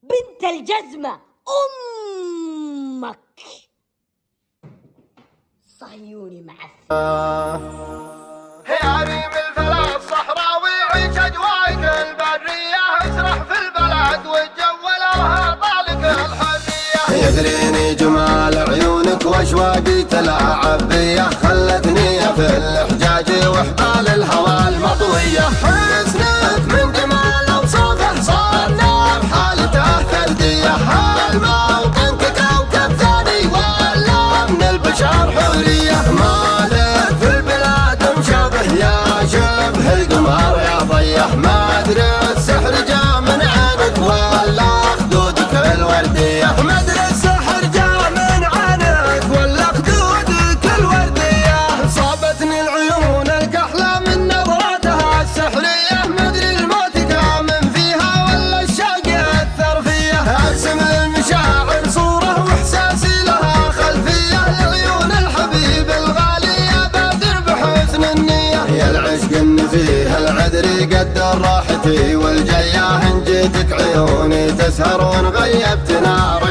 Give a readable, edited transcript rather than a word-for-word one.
بنت الجزمة أمك صهيوني معفن. يا ريم الفلا الصحراوي عيش أجواك البرية، اسرح في البلد وتجولها طالق الحرية. يدريني جمال عيونك واشواقي تلاعب بيه، خلتني في الحجاج وحبال الهوى المطوية. حسنك من جمال وصوته صارنا بحالته فردية، الموطن كوكب ثاني ولا من البشر حورية. مالك في البلاد مشابه يا شبه القمر يا ضيح، ما ادري السحر جا من عينك ولا خدودك الوردية. ما ادري السحر جا من عينك ولا خدودك الوردية. صابتني العيون الكحلة من نظرتها السحرية، ما ادري الموت كامن فيها ولا الشوق يأثر فيها. ارسم المشاعر صورة واحساسي لها خلفية، لعيون الحبيب الغالية بادر بحسن النية. يا العشق النزيه العذري قدر راحتي والجياه، ان جيتك عيوني تسهر وان غيبت نار